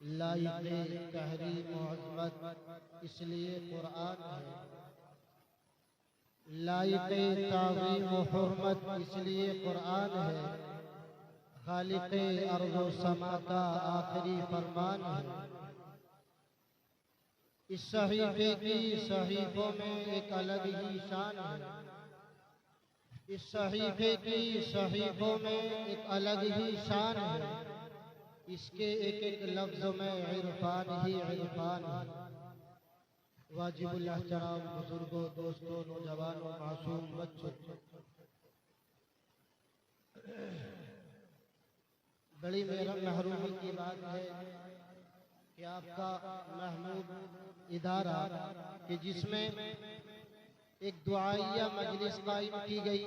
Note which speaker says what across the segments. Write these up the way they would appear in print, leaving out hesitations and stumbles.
Speaker 1: لائق تحریم و عظمت اس لیے قرآن ہے، لائق تعظیم و حرمت اس لیے قرآن ہے، خالق ارض و سما کا آخری فرمان ہے۔ اس صحیفے کی صحیفوں میں ایک الگ ہی شان ہے، اس صحیفے کی صحیفوں میں ایک الگ ہی شان ہے، اس کے ایک ایک لفظ میں عرفان ہی عرفان ہے۔ واجب الاحترام بزرگوں، دوستوں، نوجوانوں، معصوم بچوں، بڑی محرومی کی بات ہے کہ آپ کا محمود ادارہ کہ جس میں ایک دعائیہ مجلس قائم کی گئی،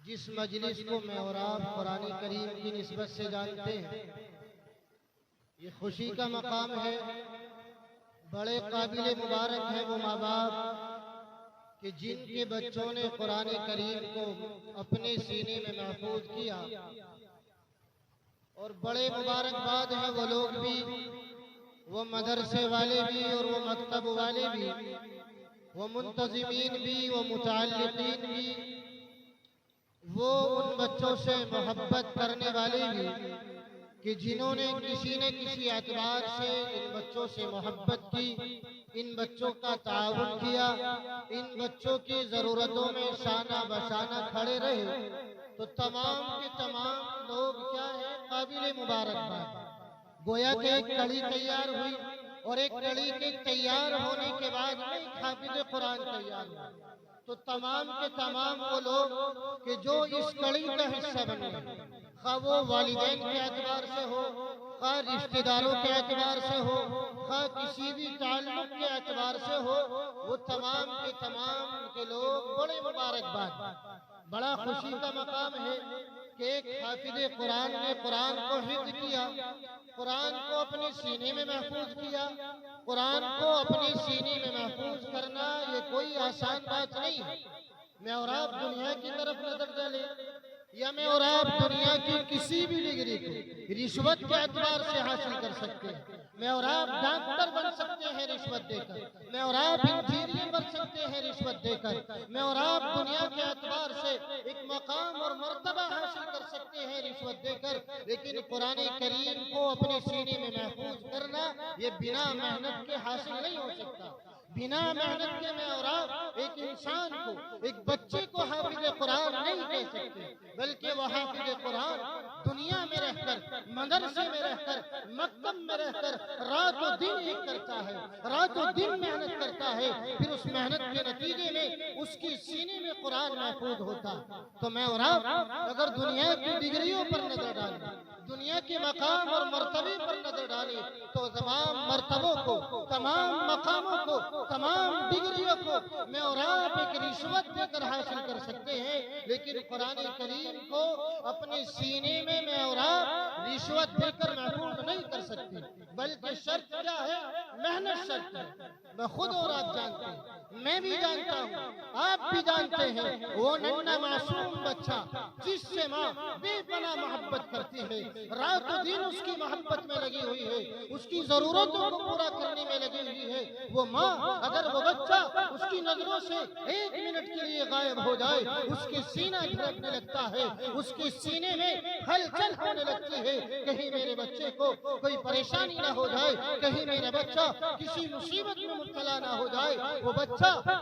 Speaker 1: جس مجلس کو میں اور آپ قرآن کریم کی نسبت سے جانتے ہیں، یہ خوشی کا مقام ہے۔ بڑے قابل مبارک ہیں وہ ماں باپ کہ جن کے بچوں نے قرآن کریم کو اپنے سینے میں محفوظ کیا، اور بڑے مبارکباد ہیں وہ لوگ بھی، وہ مدرسے والے بھی اور وہ مکتب والے بھی، وہ منتظمین بھی، وہ متعلقین بھی، وہ ان بچوں سے محبت کرنے والے بھی کہ جنہوں نے کسی نہ کسی اعتبار سے ان بچوں سے محبت کی، ان بچوں کا تعاون کیا، ان بچوں کی ضرورتوں میں شانہ بشانہ کھڑے رہے، تو تمام کے تمام لوگ کیا ہے قابل مبارکباد۔ گویا کہ ایک کڑی تیار ہوئی، اور ایک کڑی کے تیار ہونے کے بعد ایک حافظ قرآن تیار ہوا، تو تمام کے تمام وہ لوگ کہ جو اس کڑی کا حصہ بنے، خواہ وہ والدین کے اعتبار سے ہو، خواہ رشتہ داروں کے اعتبار سے ہو، خواہ کسی بھی تعلق کے اعتبار سے ہو، وہ تمام کے تمام کے لوگ بڑے مبارکباد۔ بڑا خوشی کا مقام ہے کہ ایک حافظ قرآن نے قرآن کو حفظ کیا، قرآن کو اپنے سینے میں محفوظ کیا۔ قرآن کو اپنے سینے میں محفوظ کرنا یہ کوئی آسان بات نہیں ہے۔ میں اور آپ دنیا کی طرف نظر ڈالیں، یا میں اور آپ دنیا کی کسی بھی ڈگری کو رشوت کے اعتبار سے حاصل کر سکتے ہیں۔ میں اور آپ ڈاکٹر بن سکتے ہیں رشوت دے کر، میں اور آپ انجینئر بن سکتے ہیں رشوت دے کر، میں اور آپ دنیا کے اعتبار سے ایک مقام اور مرتبہ حاصل کر سکتے ہیں رشوت دے کر، لیکن قرآن کریم کو اپنے سینے میں محفوظ کرنا یہ بنا محنت کے حاصل نہیں ہو سکتا۔ بنا محنت کے میں اور آپ ایک انسان کو، ایک بچے کو حافظ قرآن نہیں کہہ سکتے، بلکہ وہ حافظ قرآن دنیا میں رہ کر، مدرسے میں رہ کر، مکتب میں رہ کر رات و دن ایک کرتا ہے، رات و دن محنت کرتا ہے، پھر اس محنت کے نتیجے میں اس کی سینے میں قرآن محفوظ ہوتا۔ تو میں اور آپ اگر دنیا کی ڈگریوں پر نظر ڈالیں، دنیا کے مقام اور مرتبے پر نظر ڈالیں، تو تمام مرتبوں کو، تمام مقاموں کو، تمام ڈگریوں کو میں اور آپ ایک رشوت دے کر حاصل کر سکتے ہیں، لیکن قرآن کریم کو اپنے سینے میں اور آپ رشوت دے کر محفوظ نہیں کر سکتے، بلکہ شرط کیا ہے؟ محنت شرط ہے۔ میں خود اور آپ جانتے ہیں، میں بھی جانتا ہوں، آپ بھی جانتے ہیں، وہ ننھا معصوم بچہ جس سے ماں بے پناہ محبت کرتی ہے، رات و دن اس کی محبت میں لگی ہوئی ہے، اس کی ضرورتوں کو پورا کرنے میں لگی ہوئی ہے، وہ ماں اگر وہ بچہ اس کی نظروں سے ایک منٹ کے لیے غائب ہو جائے، اس کی سینہ دھڑکنے لگتا ہے، اس کے سینے میں ہلچل ہونے لگتی ہے، کہیں میرے بچے کو کوئی پریشانی نہ ہو جائے، کہیں میرا بچہ کسی مصیبت میں مبتلا نہ ہو جائے۔ وہ بچہ،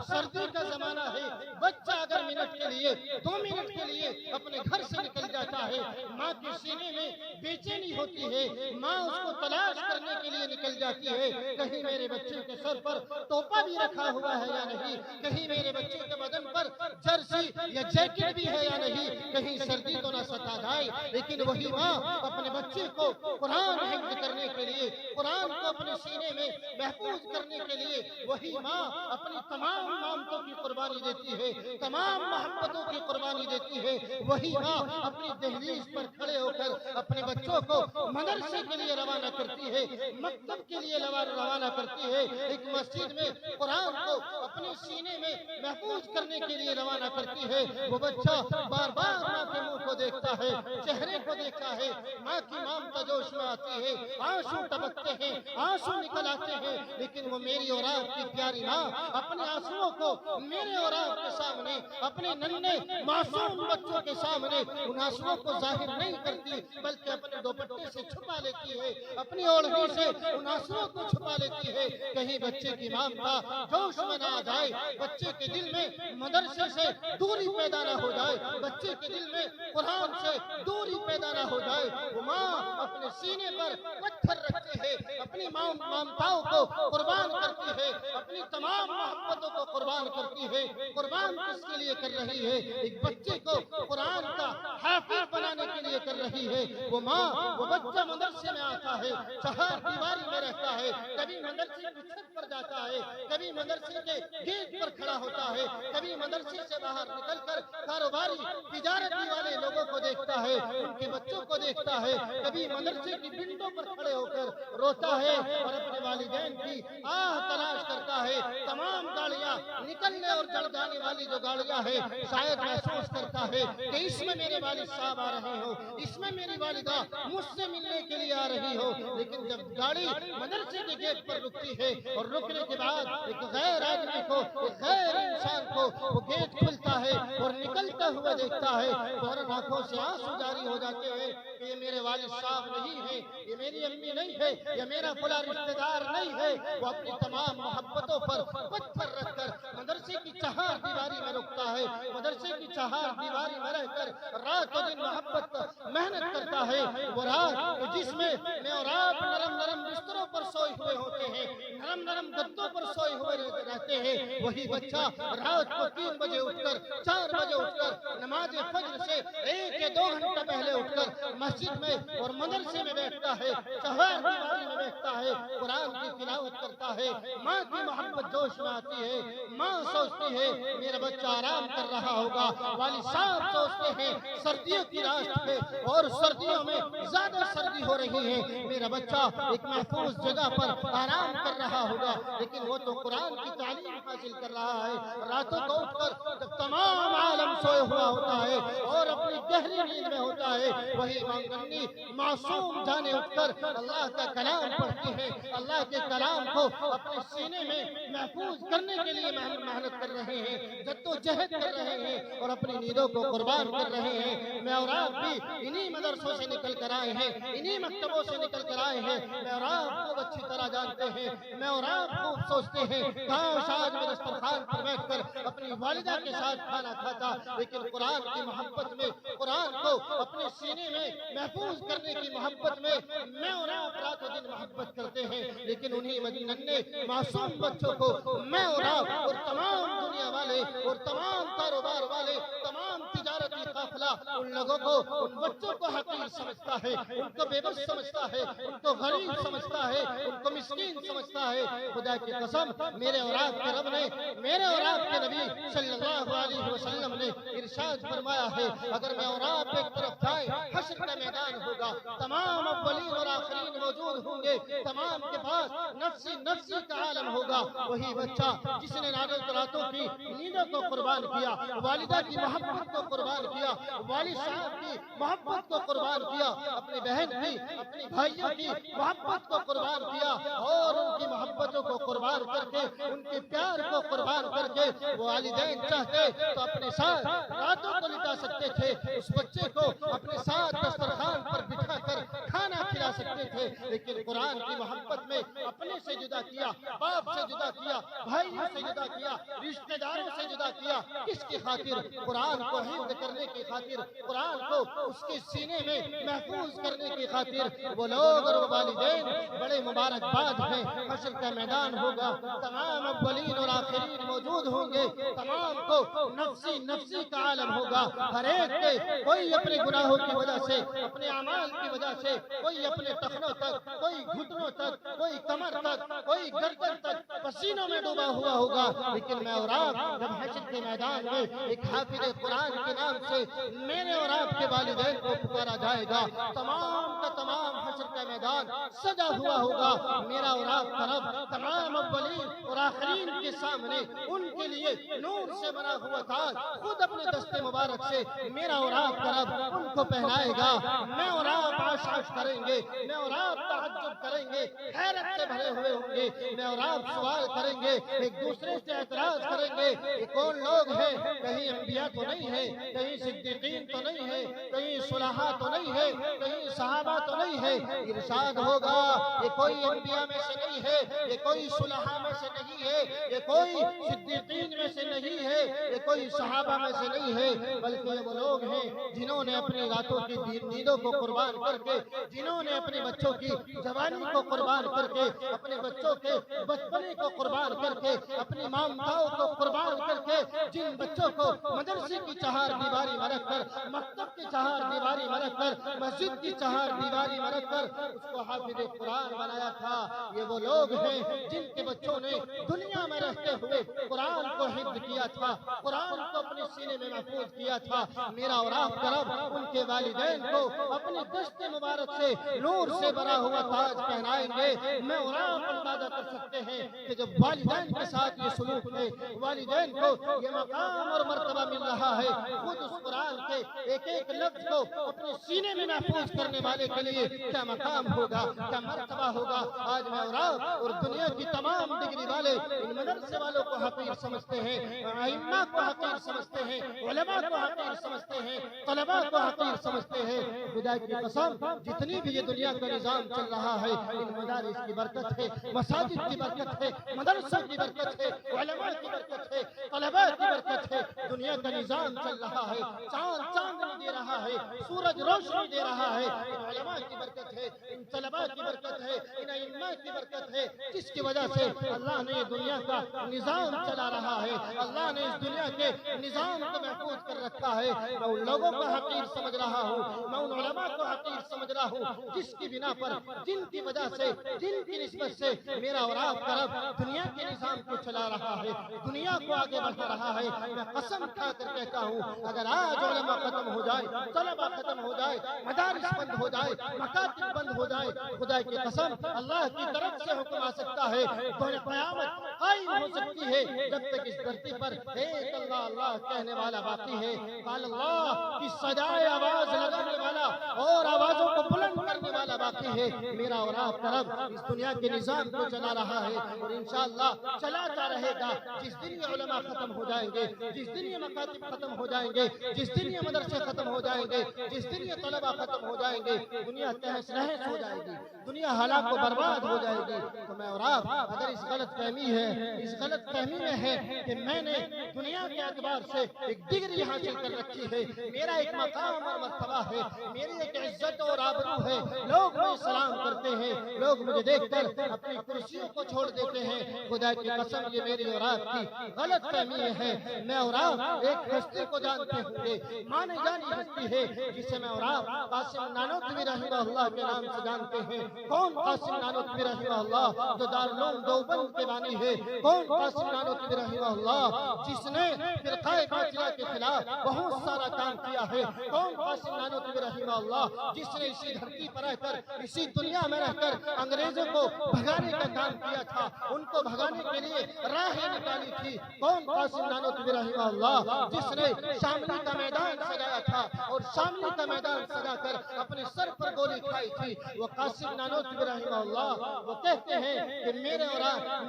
Speaker 1: سردی کا زمانہ ہے، بچہ اگر منٹ کے لیے، 2 منٹ کے لیے اپنے گھر سے نکل جاتا ہے، ماں کے سینے میں بے چینی ہوتی ہے، ماں اس کو تلاش کرنے کے لیے نکل جاتی ہے، کہیں میرے بچے کے سر پر ٹوپا بھی رکھا ہوا ہے یا نہیں، کہیں میرے بچے کے بدن پر جرسی یا جیکٹ بھی ہے یا نہیں، کہیں سردی تو نہ ستا جائے۔ لیکن وہی ماں اپنے بچے کو قرآن حفظ کرنے کے لیے، قرآن کو اپنے سینے میں محفوظ کرنے کے لیے، وہی ماں اپنی تمام مامتوں کی قربانی دیتی ہے، تمام محبتوں کی قربانی دیتی ہے، وہی ماں اپنی دہلیز پر کھڑے ہو کر اپنے بچوں کو مدرسے کے لیے روانہ کرتی ہے، مکتب کے لیے روانہ کرتی ہے، ایک مسجد میں قرآن کو اپنے سینے میں محفوظ کرنے کے لیے روانہ کرتی ہے، وہ بچہ بار بار ماں کے منہ کو دیکھتا ہے، چہرے کو دیکھتا ہے، ماں کی ممتا جوش میں آتی ہے، آنسو ٹپکتے ہیں، آنسو نکل آتے ہیں، لیکن وہ میری اور آپ کی پیاری ماں اپنے آنسوؤں کو میرے اور آپ کے سامنے، اپنے ننھے معصوم بچوں کے سامنے ان آنسوؤں کو ظاہر نہیں کرتی، بلکہ اپنے دوپٹے سے چھپا لیتی ہے، اپنی اوڑھنی سے ان آنسوؤں کو چھپا لیتی ہے، کہیں بچے کی ممتا جوش میں نہ آ جائے، بچے کے دل میں مدرسے سے دوری پیدا نہ ہو جائے، بچے کے دل میں قرآن سے دوری پیدا نہ ہو جائے، وہ ماں اپنے سینے پر پتھر رکھتی ہے، اپنی ممتاؤں کو قربان کرتی ہے، اپنی تمام محبتوں کو قربان کرتی ہے، قربان کس کے لیے کر رہی ہے؟ ایک بچے کو قرآن کا حافظ بنانے کے لیے کر رہی ہے، وہ ماں، وہ بچہ مدرسے میں آتا ہے، چہار دیواری میں رہتا ہے، کبھی مدرسے کی چھت پر جاتا ہے، کبھی مدرسے کے گیٹ پر کھڑا ہوتا ہے، کبھی مدرسے سے باہر نکل کر کاروباری تجارتی والے لوگوں کو دیکھتا ہے، ان کے بچوں کو دیکھتا ہے، کبھی مدرسے کی ونڈو پر کھڑے ہو کر روتا ہے اور اپنے والدین کی آہ تلاش کرتا ہے، تمام گاڑیاں نکلنے اور جڑ جانے والی جو گاڑیاں ہیں شاید محسوس کرتا ہے کہ اس میں میرے والد صاحب آ رہے ہو، اس میں میری والدہ مجھ سے ملنے کے لیے آ رہی ہو، لیکن جب گاڑی مدرسے کے گیٹ پر رکتی ہے اور رکنے کے بعد ایک غیر آدمی کو، ایک غیر انسان کو وہ گیٹ کھلتا ہے اور نکلتا ہوا دیکھتا ہے، فوراً آنکھوں سے آنسو جاری ہو جاتے ہیں کہ یہ میرے والد صاحب نہیں ہے، یہ میری امی نہیں ہے، یہ میرا فلاں رشتہ دار نہیں ہے، وہ اپنی تمام محبتوں پر پتھر رکھ کر مدرسے کی چہار دیواری میں رکتا ہے، مدرسے کی چہار دیواری میں رہ کر رات و دن محبت محنت کرتا ہے، وہ رات جس میں میں اور آپ نرم نرم بستروں پر سوئے ہوئے ہوتے ہیں، نرم نرم گدوں پر سوئے ہوئے رہتے ہیں، وہی بچہ رات کو 3 بجے اٹھ کر 4 بجے اٹھ کر نماز فجر سے 1 یا 2 گھنٹہ پہلے اٹھ کر مسجد میں اور مدرسے میں بیٹھتا ہے، چہار دیواری میں بیٹھتا ہے، قرآن کی تلاوت کرتا ہے، ماں کی محبت جوش میں آتی ہے، ماں سوچتی ہے میرا بچہ آرام کر رہا ہوگا، والد صاحب سوچتے ہیں سردیوں کی رات ہے اور سردیوں میں زیادہ سردی ہو رہی ہے، میرا بچہ ایک محفوظ جگہ پر آرام کر رہا ہوگا، لیکن وہ تو قرآن کی تعلیم حاصل کر رہا ہے، راتوں کو اٹھ کر جب تمام عالم سوئے ہوا ہوتا ہے اور اپنی گہری نیند میں ہوتا ہے، وہی ننھی معصوم جانے اٹھ کر اللہ کا کلام پڑھتی ہے، اللہ کے کلام کو اپنے سینے میں محفوظ کرنے کے لیے محنت کر رہے ہیں، جدوجہد کر رہے ہیں اور اپنی نیندوں کو قربان کر رہے ہیں، میں اور آپ بھی انہی مدرسوں سے نکل کر آئے ہیں، انہی مکتبوں سے نکل کر آئے ہیں، میں اور آپ کو اچھی طرح جانتے ہیں، میں اور آپ کو سوچتے ہیں کاش آج میں دسترخوان پر بیٹھ کر اپنی والدہ کے ساتھ کھانا کھاتا، لیکن قرآن کی محبت میں، قرآن کو اپنے سینے میں محفوظ کرنے کی محبت میں میں اور آپ رات و دن محبت کرتے ہیں، لیکن انہی ننھے معصوم بچوں کو میں اور آپ اور تمام دنیا والے اور تمام کاروبار والے، تمام تجارتی قافلہ ان لوگوں کو، ان بچوں کو حقیر سمجھتا ہے، ان کو بے بس سمجھتا ہے، ان کو غریب سمجھتا ہے، ان کو مسکین سمجھتا ہے، خدا کی قسم میرے اور آپ کے رب نے، میرے اور آپ کے نبی صلی اللہ علیہ وسلم نے ارشاد فرمایا ہے اگر میں اور آپ ایک طرف جائیں حشر کا میدان ہوگا، تمام اولین اور آخرین موجود ہوں گے، تمام کے پاس نفسی نفسی کا عالم ہوگا، وہی بچہ جس نے راتوں کی نیندوں کو قربان کیا، والدہ کی محبت کو قربان کیا، والد صاحب کی محبت کو قربان کیا، اپنی بہن کی، اپنی بھائیوں کی محبت کو قربان کیا اور ان کی محبتوں کو قربان کر کے، ان کے پیار کو قربان کر کے وہ والدین چاہتے تو اپنے ساتھ راتوں کو لٹا سکتے تھے، اس بچے کو اپنے ساتھ دسترخوان پر بٹھا کر کھانا کھلا سکتے تھے، لیکن قرآن کی محبت میں اپنے سے جدا کیا، باپ سے جدا کیا، بھائیوں سے جدا کیا، رشتہ داروں سے جدا کیا، کس کی خاطر؟ قرآن کو حفظ کرنے کی خاطر، قرآن کو اس کے سینے میں محفوظ کرنے کی خاطر وہ لوگ اور والدین بڑے مبارکباد ہیں، حشر کا میدان ہوگا، تمام اولین اور آخرین موجود ہوں گے، تمام کو نفسی نفسی کا عالم ہوگا، ہر ایک کے کوئی اپنے گناہوں کی وجہ سے، اپنے اعمال کی وجہ سے، کوئی اپنے ٹخنوں تک، کوئی گھٹنوں تک، کوئی کمر تک، کوئی گردن تک پسینوں میں ڈوبا ہوا ہوگا، لیکن میں اور آپ جب حشر کے میدان میں ایک حافظ قرآن کے نام سے میرے اور آپ کے والدین کو پکارا جائے گا، تمام کا تمام حشر کا میدان سجا ہوا ہوگا، میرا اور آپ کا رب تمام اولین اور آخرین کے سامنے ان کے لیے نور سے بنا ہوا تاج خود اپنے دست مبارک سے میرا اور آپ کا رب ان کو پہنائے گا۔ میں اور آپ عشاش کریں گے، میں اور آپ تعجب کریں گے، حیرت سے بھرے ہوئے ہوں گے، میں اور آپ سوال کریں گے، ایک دوسرے سے اعتراض کریں گے، یہ کون لوگ ہیں؟ کہیں انبیاء تو نہیں ہے، کہیں صدیقین تو نہیں ہے، کہیں صلحاء تو نہیں ہے، کہیں صحابہ تو نہیں ہے؟ ارشاد ہوگا یہ کوئی انبیاء میں سے نہیں ہے، یہ کوئی صلحاء میں سے نہیں ہے، یہ کوئی صدیقین میں سے نہیں ہے، یہ کوئی صحابہ میں سے نہیں ہے، بلکہ یہ وہ لوگ ہیں جنہوں نے اپنی راتوں کی نیندوں کو قربان کر کے، جنہوں نے اپنے بچوں کی جوانی کو قربان کر کے، اپنے بچوں کے بچپنے کو قربان کر کے، اپنی مامتاؤں کو قربان کر کے، جن بچوں کو مدرسے کی چہار دیواری میں رکھ کر، مکتب کی چہار دیواری میں رکھ کر، مسجد کی چہار دیواری میں رکھ کر اس کو حافظ قرآن بنایا تھا، یہ وہ لوگ ہیں جن کے بچوں نے دنیا میں رہتے ہوئے قرآن کو حفظ کیا تھا، قرآن کو اپنے سینے میں محفوظ کیا تھا۔ میرا اور آپ کا رب ان کے والدین کو اپنی دست مبارک سے نور سے بھرا ہوا تاج پہنائیں گے۔ میں اور آپ اندازہ کر سکتے ہیں کہ جب والدین کے ساتھ یہ سلوک ہے، والدین کو یہ مقام اور مرتبہ مل رہا ہے، خود اس قرآن کے ایک ایک لفظ کو اپنے سینے میں محفوظ کرنے والے کے لیے کیا مقام ہوگا، کیا مرتبہ ہوگا۔ آج میں اور آپ اور دنیا کی تمام ڈگری والے ان مدرسے والوں کو حقیر سمجھتے ہیں، ائمہ کو حقیر سمجھتے ہیں، علماء کو حقیر سمجھتے ہیں، طلباء کو حقیر سمجھتے ہیں۔ خدا کی قسم جتنی بھی یہ دنیا کا نظام چل رہا ہے، ان مدارس کی برکت ہے، مساجد کی برکت ہے، مدرسوں کی برکت ہے، علماء کی برکت ہے، طلباء کی برکت ہے۔ دنیا کا نظام چل رہا ہے، چاند چاندنی دے رہا ہے، سورج روشنی دے رہا ہے، ان علماء کی برکت ہے، ان طلباء کی برکت ہے، ان ائمہ کی برکت ہے، جس کی وجہ سے اللہ نے دنیا کا نظام چلا رہا ہے، اللہ نے اس دنیا کے نظام کو محفوظ کر رکھا ہے۔ میں ان لوگوں کو حقیر سمجھ رہا ہوں، میں ان علماء کو حقیر سمجھ رہا ہوں جس کی بنا پر، جن کی وجہ سے، جن کی نسبت سے میرا اور آپ کا رب دنیا کے نظام کو چلا رہا ہے، دنیا کو آگے بڑھا رہا ہے۔ میں قسم کھا کر کہتا ہوں اگر آج علماء ختم ہو جائے، طلباء ختم ہو جائے، مدارس بند ہو جائے، مکاتب بند ہو جائے، خدا کی قسم اللہ کی طرف سے حکم آ سکتا ہے، قیامت قائم ہو سکتی ہے جب تک اس دھرتی پر ایک اللہ اللہ کہنے والا باقی ہے۔ قال اللہ کی سجائے آواز لگانے والا اور آوازوں کو بلند کرنے والا باقی ہے۔ میرا اور آپ کا رب اس دنیا کے نظام کو چلا رہا ہے اور انشاءاللہ چلاتا رہے گا۔ جس دن یہ علماء ختم ہو جائیں گے، جس دن یہ مکاتب ختم ہو جائیں گے، جس دن یہ مدرسے ختم ہو جائیں گے، جس دن یہ طلباء ختم ہو جائیں گے، دنیا تہس نہس ہو جائے گی، دنیا ہلاک و برباد ہو جائے گی۔ تو میں اور آپ اگر اس غلط فہمی ہے، اس غلط فہمی میں ہے کہ میں نے دنیا کے اعتبار سے ایک ڈگری حاصل کر رکھی ہے، میرا ایک مقام اور مرتبہ ہے، میری ایک عزت اور آبرو ہے، لوگ مجھے سلام کرتے ہیں، لوگ مجھے دیکھ کر اپنی کرسیوں کو چھوڑ دیتے ہیں، خدا کی قسم یہ میری اور آپ کی غلط فہمی ہے۔ میں اور آپ ایک ہستی کو جانتے ہوں گے، مانے جانی ہستی ہے جسے میں اور آپ قاسم نانوتوی رحمہ اللہ کے نام سے جانتے ہیں۔ کون قاسم نانوتوی رحمہ اللہ جو دارالعلوم دیوبند کے بانی ہے؟ کون قاسم نانوتوی رحمہ اللہ جس نے فرقہ باطلہ کے خلاف بہت سارا کام کیا ہے؟ کون قاسم نانوتوی رحمہ اللہ جس نے اسی دھرتی پر رہ کر، اسی دنیا میں رہ کر انگریزوں کو بھگانے کا کام کیا تھا، ان کو بھگانے کے لیے راہیں نکالی تھی؟ کون قاسم نانوتوی رحمہ اللہ جس نے شاملی کا میدان سجایا تھا اور شاملی کا میدان سجا کر اپنے سر پر گولی کھائی تھی؟ وہ قاسم نانوتوی رحمہ اللہ وہ کہتے ہیں کہ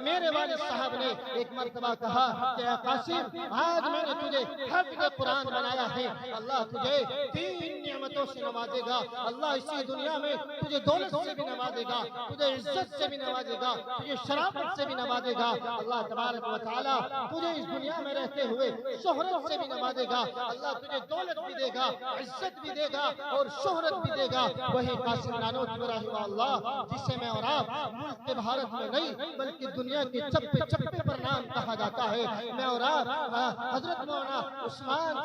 Speaker 1: میرے والد صاحب نے ایک مرتبہ کہا کہ اے قاسم آج میں نے تجھے حافظ قرآن بنایا ہے، اللہ تجھے 3 نعمتوں سے نوازے گا، اللہ اسی دنیا میں تجھے دولت سے بھی نوازے گا، تجھے عزت سے بھی نوازے گا، تجھے شرافت سے بھی نوازے گا، اللہ تبارک و تعالی تجھے اس دنیا میں رہتے ہوئے شہرت سے بھی نوازے گا، اللہ تجھے دولت بھی دے گا، عزت بھی دے گا اور شہرت بھی دے گا۔ وہی قاسم نانوتوی رحمہ اللہ جسے میں اور آپ ملک کے بھارت میں نہیں بلکہ دنیا کے چپے چپے پر نام کہا جاتا ہے۔ میں اور آپ حضرت مولانا عثمان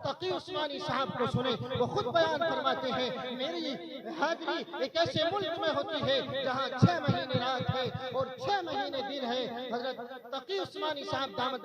Speaker 1: تقی عثمانی صاحب کو سنیں، وہ خود بیان فرماتے ہیں میری حاضری ایک ایسے ملک میں ہوتی ہے جہاں 6 مہینے رات ہے اور 6 مہینے دن ہے۔ حضرت عثمانی صاحب دامت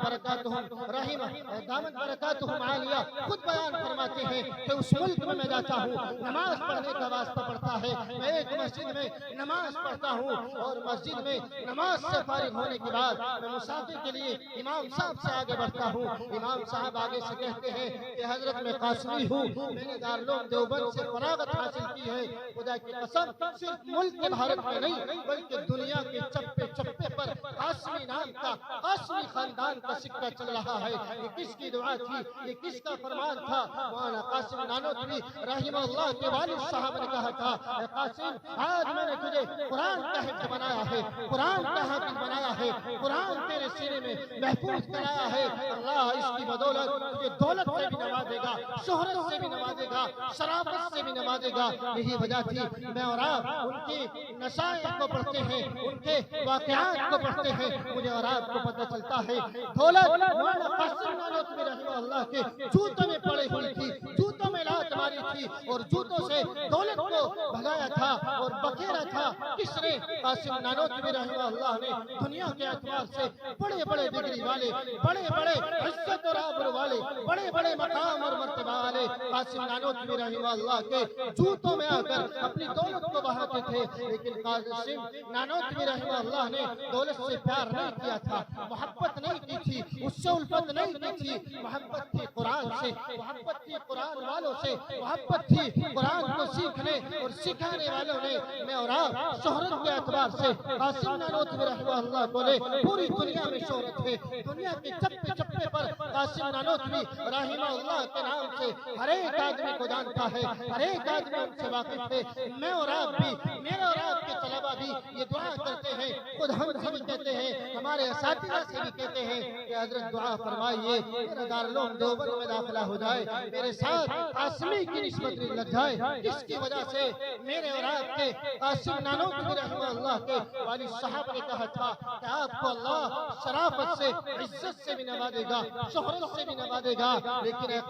Speaker 1: برکاتہم عالیہ خود بیان فرماتے ہیں کہ اس ملک میں میں جاتا ہوں، نماز پڑھنے کا واسطہ پڑتا ہے، میں ایک مسجد میں نماز پڑھتا ہوں اور مسجد میں نماز سے فارغ ہونے کے بعد میں مسافر کے لیے امام صاحب سے آگے بڑھتا ہوں۔ امام صاحب آگے سے کہتے ہیں کہ حضرت میں قاسمی ہوں، میں نے دارالعلوم دیوبند سے فراغت حاصل کی ہے۔ خدا کی قسم صرف ملک کے بھارت میں نہیں بلکہ دنیا کے چپے چپے پر قاسمی نام کا، قاسمی خاندان کا سکہ چل رہا ہے۔ یہ کس کی دعا تھی، یہ کس کا فرمان تھا؟ مولانا قاسم نانوتوی رحمہ اللہ کے والد صاحب نے کہا تھا، اے قاسم آج میں نے تجھے قرآن کا حفظ بنایا ہے، قرآن کا حافظ بنایا ہے، قرآن تیرے سینے میں محفوظ کرایا ہے، اللہ اس کی بدولت تجھے دولت سے بھی نوازے گا، شہرت سے بھی نوازے گا، شرافت سے بھی نوازے گا۔ یہی وجہ تھی میں اور آپ ان کی نصائح کو پڑھتے ہیں، ان کے واقعات کو پڑھتے ہیں، مجھے اور آپ کو پتہ چلتا ہے دولت مولانا قاسم نانوتوی رحمہ اللہ کے جوتوں میں پڑی ہوئی تھی، جوتوں میں لات ماری تھی اور جوتوں سے دولت کو بھگایا تھا اور بکھیرا تھا۔ کس نے؟ قاسم نانوتوی رحمہ اللہ نے دنیا کے اعتبار سے بڑے بڑے ڈگری والے، بڑے بڑے عزت اور آبرو والے، بڑے بڑے مقام اور مرتبہ والے قاسم نانوتوی رحمہ اللہ کے جوتوں میں آ کر اپنی دولت کو بہاتے تھے، لیکن قاسم نانوتوی رحمہ اللہ نے دولت سے پیار نہیں کیا تھا، محبت نہیں کی تھی، اس سے الفت نہیں کی تھی، محبت تھی قرآن سے، محبت تھی قرآن والوں سے، محبت تھی قرآن کو سیکھنے اور سکھانے والوں نے۔ میں اور آپ شہرت کے اعتبار سے قاسم نانوتوی رحمہ اللہ کو لے پوری دنیا میں شہرت ہے، دنیا کے چپے چپے پر قاسم نانوتوی رحمہ اللہ کے نام سے ہر ایک آدمی کو جانتا ہے، ہر ایک آدمی ان سے واقف ہے۔ میں اور آپ بھی، میرے اور آپ کے طلبہ بھی یہ دعا کرتے ہیں، خود ہم سے بھی کہتے ہیں، ہمارے اساتذہ سے بھی کہتے ہیں کہ حضرت دعا فرمائیے میرا دارالعلوم دیوبند میں داخلہ ہو جائے، میرے ساتھ قاسمی کی نسبت لگ جائے۔ کس کی وجہ سے؟ میرے اور آپ کے قاسم نانوتوی رحمہ اللہ کے والد صاحب نے کہا تھا کہ آپ کو اللہ شرافت سے، عزت سے بھی نوازے گا، شہرت سے بھی نوازے گا، لیکن اے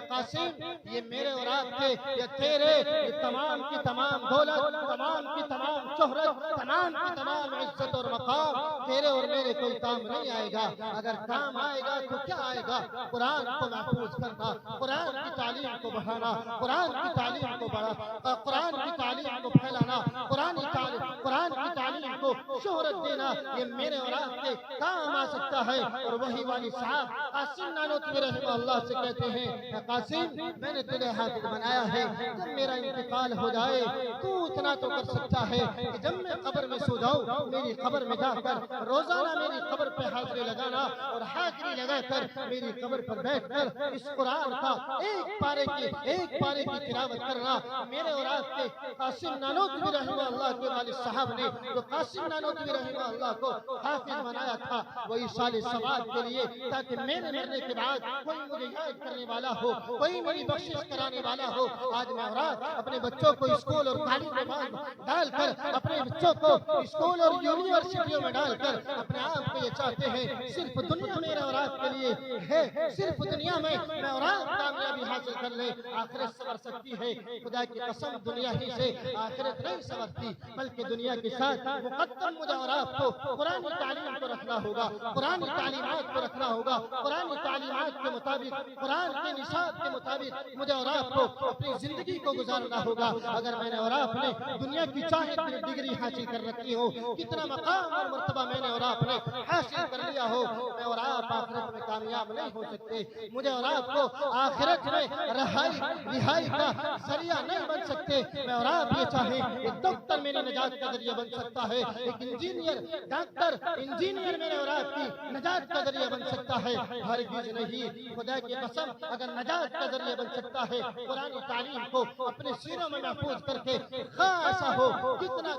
Speaker 1: قاسم یہ میرے اور آپ کے، یہ تیرے، یہ تمام کی تمام دولت، تمام کی تمام شہرت، تمام کی تمام عزت اور مقام تیرے اور میرے کوئی کام نہیں آئے گا۔ اگر کام آئے گا تو کیا آئے گا؟ قرآن کو محفوظ کرنا، قرآن کی تعلیم کو بڑھانا، قرآن کی تعلیم کو قرآن کی تعلیم کو پھیلانا، قرآن کی تعلیم کو شہرت دینا، یہ میرے اور آپ کے کام آ سکتا ہے۔ اور وہی والد صاحب قاسم نانوتوی رحمہ اللہ سے کہتے ہیں، اے قاسم میں نے تجھے حافظ بنایا ہے، جب میرا انتقال ہو جائے تو اتنا تو کر سکتا ہے کہ جب میں قبر میں سو جاؤں میری قبر میں جا کر روزانہ میری قبر پہ حاضری لگانا اور حاضری لگا کر میری قبر پر بیٹھ کر اس قرآن کا ایک پارے کی تلاوت کرنا۔ میرے اور آپ کے قاسم نانوتوی رحمہ اللہ کے والد صاحب نے جو قاسم نانوتوی رحمہ اللہ کو حافظ بنایا تھا وہ ایصال ثواب کے لیے، تاکہ میرے مرنے کے بعد کوئی مجھے یاد کرنے والا ہو، کوئی میری بخشش کرانے والا ہو۔ آج میں اور آپ اپنے بچوں کو اسکول اور تعلیم میں ڈال کر، اپنے بچوں کو اسکول اور یونیورسٹیوں میں ڈال کر اپنے آپ کو یہ چاہتے ہیں صرف دنیا میرے اور آپ کے لیے ہے، صرف دنیا میں اور آپ کامیابی حاصل کر لیں، آخرت سنور سکتی ہے۔ خدا کی قسم دنیا ہی سے آخرت نہیں سنورتی، بلکہ دنیا کے ساتھ مقدم مجھے اور آپ کو قرآن تعلیم کو رکھنا ہوگا، قرآن تعلیمات کو رکھنا ہوگا، قرآن تعلیمات کے مطابق، قرآن کے نصاب کے مطابق مجھے اور آپ کو اپنی زندگی کو گزارنا ہوگا۔ اگر میں نے اور آپ نے دنیا کی چاہے ڈگری حاصل کر رکھی ہو، کتنا مقام اور مرتبہ میں نے اور آپ نے حاصل کر لیا ہو، میں اور آپ آخرت میں کامیاب نہیں ہو سکتے، مجھے اور آپ کو آخرت میں رہائی کا ذریعہ نہیں بن سکتے۔ میں اور آپ یہ چاہیں ایک ڈاکٹر میری نجات کا ذریعہ بن سکتا ہے، ایک انجینئر میرے اور آپ کی نجات کا ذریعہ بن سکتا ہے، ہرگز نہیں۔ خدا کی قسم اگر نجات کا ذریعہ بن سکتا ہے قرآن تعلیم کو اپنے سینوں میں محفوظ کر کے، ایسا ہو کتنا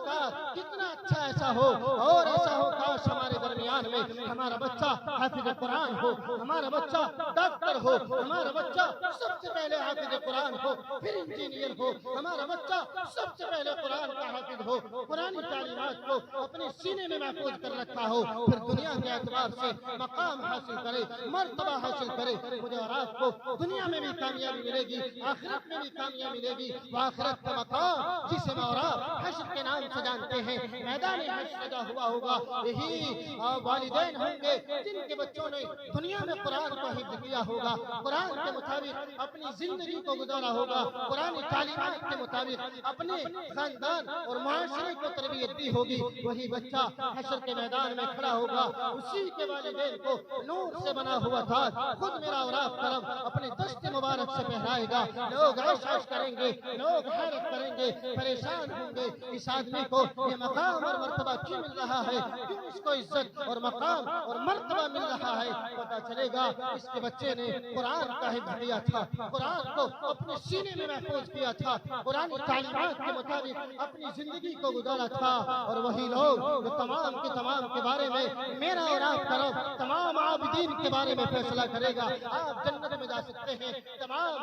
Speaker 1: اچھا ایسا ہو، اور ایسا ہو کاش ہمارے درمیان میں ہمارا بچہ حافظ قرآن ہو، ہمارا بچہ ڈاکٹر ہو، ہمارا بچہ سب سے پہلے حافظ قرآن ہو، پھر انجینئر ہو، ہمارا بچہ سب سے پہلے قرآن کا حافظ ہو، قرآن تعلیمات کو اپنے سینے میں محفوظ کر رکھا ہو، پھر دنیا کے اعتبار سے مقام حاصل کرے، مرتبہ حاصل کرے۔ مجھے اور آپ کو دنیا میں بھی کامیابی ملے گی، آخرت میں بھی کامیابی ملے گی۔ وہ آخرت کا مقام جسے میں اور آپ حشر کے نام سے جانتے ہیں میدان حشر سجا ہوا ہوگا یہی والدین ہوں گے جن کے بچوں نے دنیا میں قرآن کو حفظ کیا ہوگا، قرآن کے مطابق اپنی زندگی کو گزارا ہوگا، قرآن تعلیمات کے مطابق اپنے خاندان اور معاشرے کو تربیت دی ہوگی، وہی بچہ حشر کے میدان میں کھڑا ہوگا، اسی کے والدین کو نور سے بنا ہوا تھا خود میرا اور آپ کا رب اپنے دست مبارک سے پہنائے گا، لوگ عیش عیش کریں گے، لوگ حیرت کریں گے، پریشان ہوں گے اس آدمی کو یہ مقام اور مرتبہ کیوں مل رہا ہے، کیوں اس کو عزت اور مقام اور مرتبہ مل رہا ہے، پتا چلے گا اس کے بچے نے قرآن کا حفظ کیا تھا، قرآن کو اپنے سینے میں محفوظ کیا تھا، قرآن تعلیمات کے مطابق اپنی زندگی کو گزارا تھا، اور وہی لوگ جو تمام کے بارے میں میرا اور آپ کا رب تمام عابدین کے بارے میں فیصلہ کرے گا، آپ جنت میں جا سکتے ہیں، تمام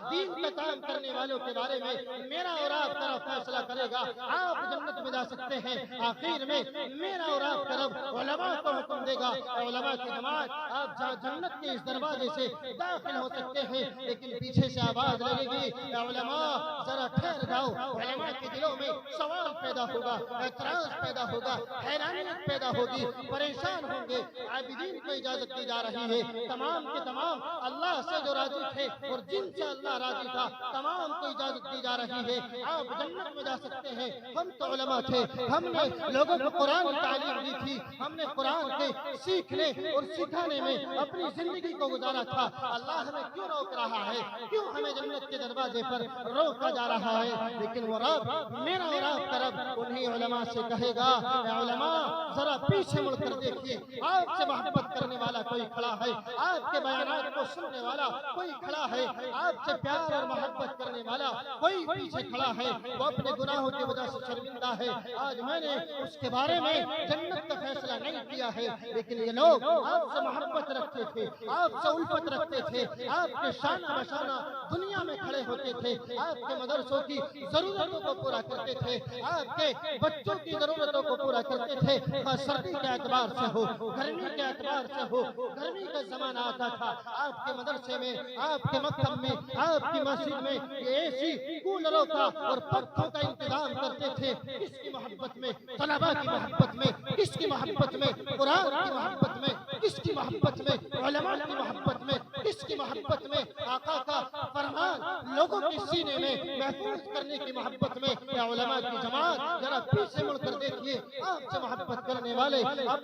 Speaker 1: دین کا کام کرنے والوں کے بارے میں میرا اور آپ کا رب فیصلہ کرے گا، آپ جنت میں جا سکتے ہیں، آخر میں میرا اور آپ کا رب علماء کو حکم دے گا، علماء کی جماعت آپ جنت کے اس دروازے سے داخل ہو سکتے ہیں، لیکن پیچھے سے آواز لگے گی علماء ذرا ٹھہر جاؤ، علماء کے دلوں میں سوال پیدا ہوگا، اعتراض پیدا ہوگا، حیرانیت پیدا ہوگی، پریشان ہوں گے، عابدین کو اجازت دی جا رہی ہے، تمام کے تمام اللہ سے جو راضی تھے اور جن سے اللہ راضی تھا تمام کو اجازت دی جا رہی ہے، آپ جنت میں جا سکتے ہیں، ہم تو علماء تھے، ہم نے لوگوں کو قرآن کی تعلیم دی تھی، ہم نے قرآن کے سیکھنے اور سکھانے میں اپنی زندگی کو گزارا تھا، اللہ ہمیں کیوں روک رہا ہے، کیوں ہمیں جنت کے دروازے پر روکا جا رہا ہے، لیکن وہ رب میرا اور آپ کا رب انہی علماء سے کہے گا اے علماء ذرا پیچھے مڑ کر دیکھیے، آپ سے محبت کرنے والا کوئی کھڑا ہے، آپ کے بیانات کو سننے والا کوئی کھڑا ہے، آپ سے پیار اور محبت کرنے والا کوئی پیچھے کھڑا ہے، وہ اپنے گناہوں کی وجہ سے شرمندہ ہے، آج میں نے اس کے بارے میں جنت کا فیصلہ نہیں کیا ہے، لیکن یہ لوگ آپ سے محبت رکھتے تھے، آپ سے الفت رکھتے تھے، آپ کے شانہ بشانہ دنیا میں کھڑے ہوتے تھے، آپ کے مدرسوں کی ضرورتوں کو پورا کرتے تھے، آپ کے بچوں کی ضرورتوں کو پورا کرتے تھے، سردی کے اعتبار سے ہو، گرمی کے اعتبار سے ہو، گرمی کا زمانہ آتا تھا، آپ کے مدرسے میں، آپ کے مکتب میں، آپ کی مسجد میں یہ ایسی کولروں کا اور پنکھوں کا انتظام کرتے تھے، کس کی محبت میں، طلباء کی محبت میں، کس کی محبت میں، قرآن کی محبت میں، کس کی محبت میں، علماء کی محبت میں، کس کی محبت میں، آقا کا فرمان لوگوں کے سینے میں محفوظ کرنے کی محبت میں، یا علماء کی جماعت ذرا پیچھے مڑ کر دیکھیے، آپ سے محبت کرنے والے،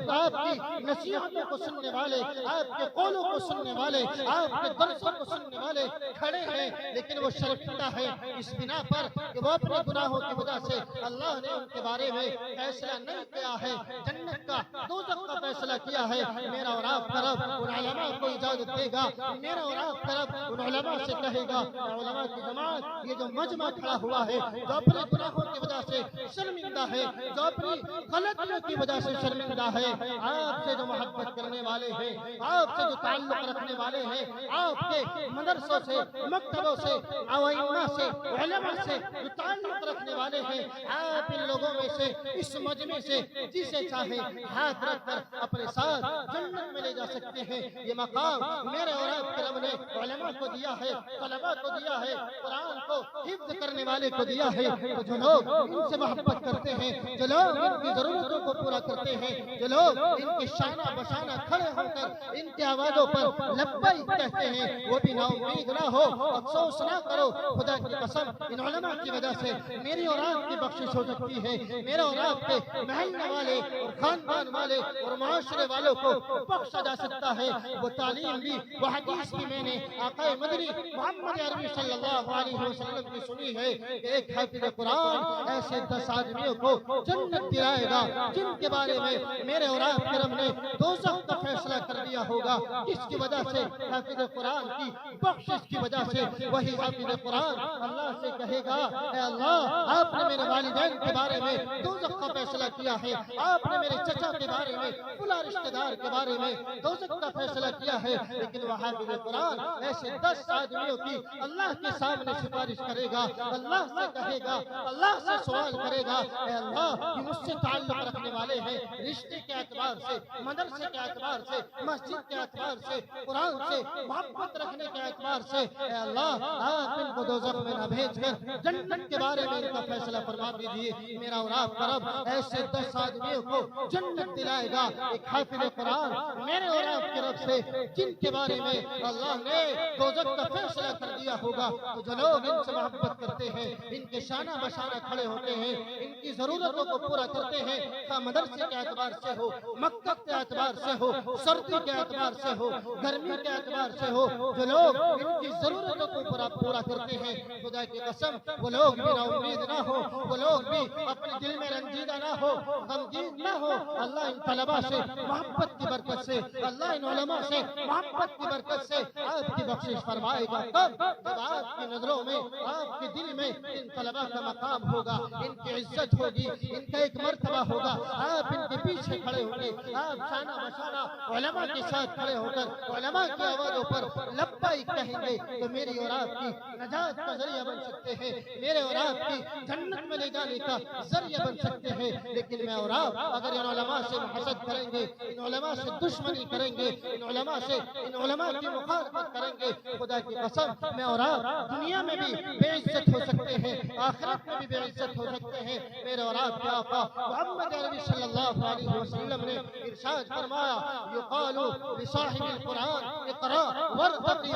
Speaker 1: آپ کی نصیحتوں کو سننے والے، آپ کے قولوں کو سننے والے، آپ کے درسوں کو سننے والے کھڑے ہیں، لیکن وہ شرمندہ ہے اس بنا پر کہ وہ اپنے گناہوں کی وجہ سے اللہ نے ان کے بارے میں فیصلہ نہیں کیا ہے، جنت کا دوزخ کا فیصلہ کیا ہے، میرا اور آپ کا رب ان علماء کو اجازت دے گا، میرا اور آپ کا رب ان علماء سے کہے گا علماء کی جماعت یہ جو مجمع کھڑا ہوا ہے، جو اپنے گناہوں کی وجہ سے شرمندہ ہے، جو اپنی غلطیوں کی وجہ سے شرمندہ ہے، آپ سے جو محبت کرنے والے ہیں، آپ سے جو تعلق رکھنے والے ہیں، آپ کے مدرسوں سے، مکتبوں سے، علماء سے، علماء سے جو تعلق رکھنے والے ہیں، آپ ان لوگوں میں سے اس مجمع سے جسے چاہیں ہاتھ رکھ کر اپنے ساتھ جنت میں لے جا سکتے ہیں، یہ مقام میرے اور آپ کے رب نے علماء کو دیا ہے، طلباء کو دیا ہے، قرآن کو حفظ کرنے والے کو دیا ہے، تو جو لوگ ان سے محبت کرتے ہیں، جو لوگ ان کی ضرورتوں کو پورا کرتے ہیں، جو لوگ ان کی شانہ بشانہ کھڑے ہو کر ان کی آوازوں پر لبیک کہتے ہیں، وہ بھی نا امید نہ ہو، افسوس نہ کرو، خدا کی قسم ان علماء کی وجہ سے میری اور آپ کی بخشش ہو سکتی ہے، میرا اور آپ کے محلے والے اور خاندان والے اور معاشرے والوں کو بخشا جا سکتا ہے، وہ تعلیم بھی، وہ حدیث بھی میں نے آقا مدنی محمد عربی صلی اللہ علیہ وسلم کی سنی ہے کہ ایک حافظ قرآن ایسے 10 آدمیوں کو جنت دلائے گا جن کے بارے میں میرے اور آپ کے رب نے دوزخ کا فیصلہ کر دیا ہوگا، کس کی وجہ سے؟ حافظ قرآن کی بخشش کی وجہ سے، وہی حافظ قرآن اللہ سے کہے گا اے اللہ آپ نے میرے والدین کے بارے میں دوزخ کا فیصلہ کیا ہے، آپ نے میرے چچا کے بارے میں، فلاں رشتہ دار کے بارے میں دوزخ کا فیصلہ کیا ہے، لیکن وہ حافظ قرآن ایسے 10 آدمیوں کی اللہ کے سامنے سفارش کرے گا، اللہ سے کہے گا، اللہ سے سوال کرے گا اے اللہ یہ مجھ سے تعلق رکھنے والے ہیں، رشتے کے اعتبار سے، مدرسے کے اعتبار سے، مسجد کے اعتبار سے، قرآن سے محبت رکھنے کے اعتبار سے، اے اللہ آپ ان کو دوزخ میں نہ بھیج کر جنت کے بارے میں ان کا فیصلہ فرما دیجیے۔ میرا اور آپ کا رب ایسے 10 آدمیوں کو جنت دلائے گا، ایک حافظ قرآن میرے اور آپ کے رب سے جن کے بارے میں اللہ نے دوزخ کا فیصلہ کر دیا ہوگا، تو جو لوگ ان سے محبت کرتے ہیں، ان کے شانہ بشانہ کھڑے ہوتے ہیں، ان کی ضرورتوں کو پورا کرتے ہیں، خواہ مدرسے کے اعتبار سے ہو، مکتب کے اعتبار سے ہو، سردی کے اعتبار سے ہو، گرمی کے اعتبار سے ہو، جو لوگ ان کی ضرورتوں کو پورا کرتے ہیں، خدا کی قسم وہ لوگ بھی نا امید نہ ہو، وہ لوگ بھی اپنے دل میں رنجیدہ نہ ہو، غمگین نہ ہو۔ اللہ ان طلباء سے محبت کی برکت سے، اللہ ان علماء سے محبت کی برکت سے آپ کی بخشش فرمائے گا۔ تب جب آپ کی نظروں میں، آپ کے دل میں ان طلباء کا مقام ہوگا، ان کی عزت ہوگی، ان کا ایک مرتبہ ہوگا، آپ ان کے پیچھے کھڑے ہوں گے، آپ شانہ بشانہ علماء کے ساتھ کھڑے ہو کر علماء کی آوازوں پر لبیک کہیں گے، تو میری اور آپ کی نجات کا ذریعہ بن سکتے ہیں، میرے اور آپ کی جنت میں لے جانے کا ذریعہ بن سکتے ہیں۔ لیکن میں اور آپ اگر ان علماء سے حسد کریں گے، ان علماء سے دشمنی کریں گے، ان علماء سے ان علماء کی مخالفت کریں گے، خدا کی قسم میں اور آپ دنیا میں بھی بے عزت ہو سکتے ہیں، آخرت میں بھی بے عزت ہو سکتے ہیں۔ میرے اور آپ کے آقا محمد عربی صلی اللہ علیہ وسلم نے ارشاد فرمایا، یقال لصاحب القرآن اقرا وارتقی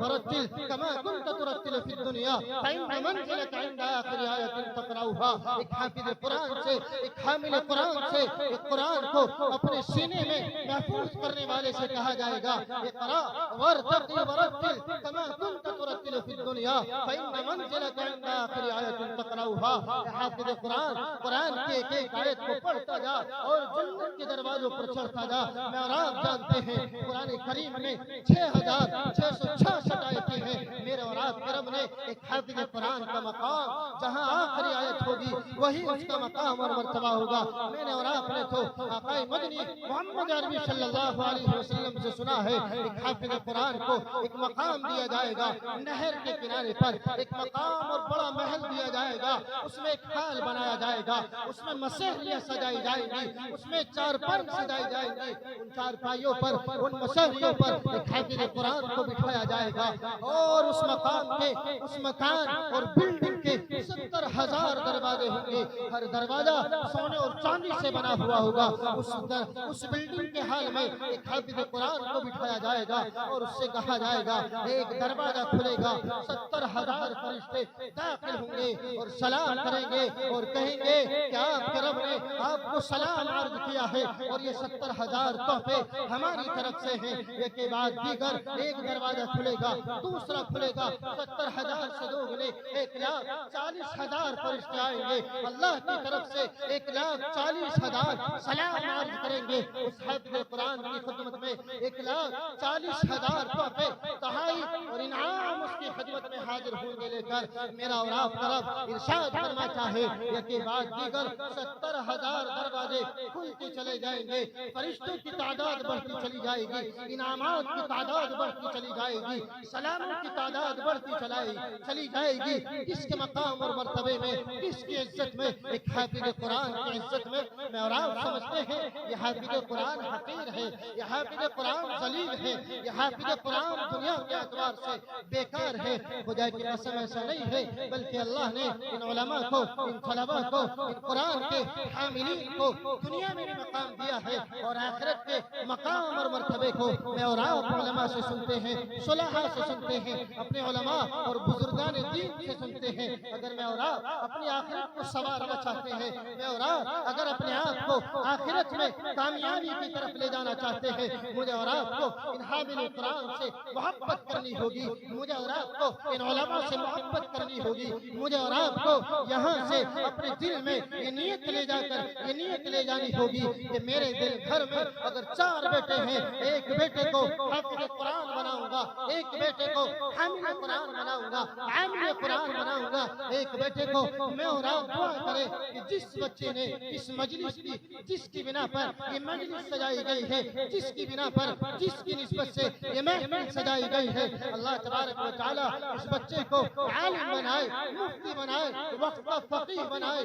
Speaker 1: ورتل کما كنت ترتل فی الدنیا فإن منزلك عند آخر آیت تقرأها۔ ایک حافظ قرآن سے، ایک حامل قرآن سے، ایک قرآن کو اپنے سینے میں محفوظ کرنے والے سے کہا جائے گا، اقرا وارتقی ورتل کما كنت ترتل فی الدنیا فإن منزلك عند آخر آیت تقرأها۔ حافظ قرآن قرآن کے ایک آیت کو پڑھتا جا اور جنت کے دروازوں پر چڑھتا جا۔ میں اور آپ جانتے ہیں قرآن کریم میں 6666 آیتیں ہیں۔ میرے اور آپ کے رب نے ایک حافظ قرآن کا مقام جہاں آخری آیت ہوگی وہی اس کا مقام اور مرتبہ ہوگا۔ میں نے اور آپ نے تو آقا مدنی محمد عربی صلی اللہ علیہ وسلم سے سنا ہے، ایک حافظ قرآن کو ایک مقام دیا جائے گا نہر کے کنارے پر، ایک مقام اور بڑا محل دیا جائے گا، اس میں ایک حال بنایا جائے گا، اس میں مسحریاں سجائی جائیں گی، اس میں چارپائی سجائی جائیں گی، ان چارپائیوں پر، ان مسحریوں پر ایک حافظ قرآن کو بٹھایا جائے گا، اور اس مقام کے، اس مکان اور بلڈنگ کے 70,000 دروازے ہوں گے، ہر دروازہ سونے اور چاندی سے بنا ہوا ہوگا۔ اس بلڈنگ کے حال میں ایک حافظ قرآن کو بٹھایا جائے گا اور اس سے کہا جائے گا، ایک دروازہ کھلے گا، 70,000 فرشتے داخل ہوں گے اور سلام کریں گے اور کہیں گے کہ آپ کے رب نے آپ کو سلام عرض کیا ہے اور یہ 70,000 تحفے ہماری طرف سے ہیں۔ ایک کے بعد دیگر ایک دروازہ کھلے گا، دوسرا کھلے گا، 70,000 سے دوگنے 1,40,000 فرشتے آئیں گے، اللہ کی طرف سے 1,40,000 سلام عرض کریں گے اس حافظ قرآن کی خدمت میں، 1,40,000 تحفے تحائف اور انعام اس کی خدمت میں حاضر ہوں گے لے کر۔ میرا اور آپ کا رب ارشاد فرماتا ہے، ایک کے بعد دیگر 70,000 دروازے کھلتے چلے جائیں گے، فرشتوں کی تعداد بڑھتی چلی جائے گی، انعامات کی تعداد بڑھتی چلی جائے گی، سلاموں کی تعداد بڑھتی چلی جائے گی۔ کس کے مقام اور مرتبے میں، کس کی عزت میں؟ ایک حافظ قرآن کی عزت میں۔ میں اور آپ سمجھتے ہیں یہ حافظ قرآن حقیر ہے، یہ حافظ قرآن ذلیل ہے، یہ حافظ قرآن دنیا کے اعتبار سے بیکار ہے۔ خدا کی قسم ایسا نہیں ہے، بلکہ اللہ نے ان علماء کو، ان طلباء کو، ان قرآن کے حاملین کو دنیا میں بھی مقام دیا ہے اور آخرت کے مقام اور مرتبے کو میں اور آپ علماء سے سنتے ہیں، صلحاء سے سنتے ہیں، اپنے علماء اور بزرگان دین سے سنتے ہیں۔ اگر میں اور آپ اپنی آخرت کو سنوارنا چاہتے ہیں، میں اور آپ اگر اپنے آپ کو آخرت میں کامیابی کی طرف لے جانا چاہتے ہیں، مجھے اور آپ کو ان حامل قرآن سے محبت کرنی ہوگی، مجھے اور آپ کو ان علماء سے محبت کرنی ہوگی، مجھے اور آپ کو یہاں سے اپنے دل میں یہ نیت لے جا کر یہ نیت لے جانی ہوگی کہ میرے دل گھر میں اگر 4 بیٹے ہیں، ایک بیٹے کو حافظ قرآن بناؤں گا، ایک بیٹے کو حامل قرآن بناؤں گا، عامل قرآن بناؤں گا، ایک بیٹے کو میں اور آپ دعا کریں کہ جس بچے نے اس مجلس کی، جس کی بنا پر یہ مجلس سجائی گئی ہے، جس کی بنا پر، جس کی نسبت سے یہ محفل سجائی گئی ہے، اللہ تبارک و تعالی اس بچے کو عالم بنائے، مفتی بنائے، وقت کا فقیہ بنائے،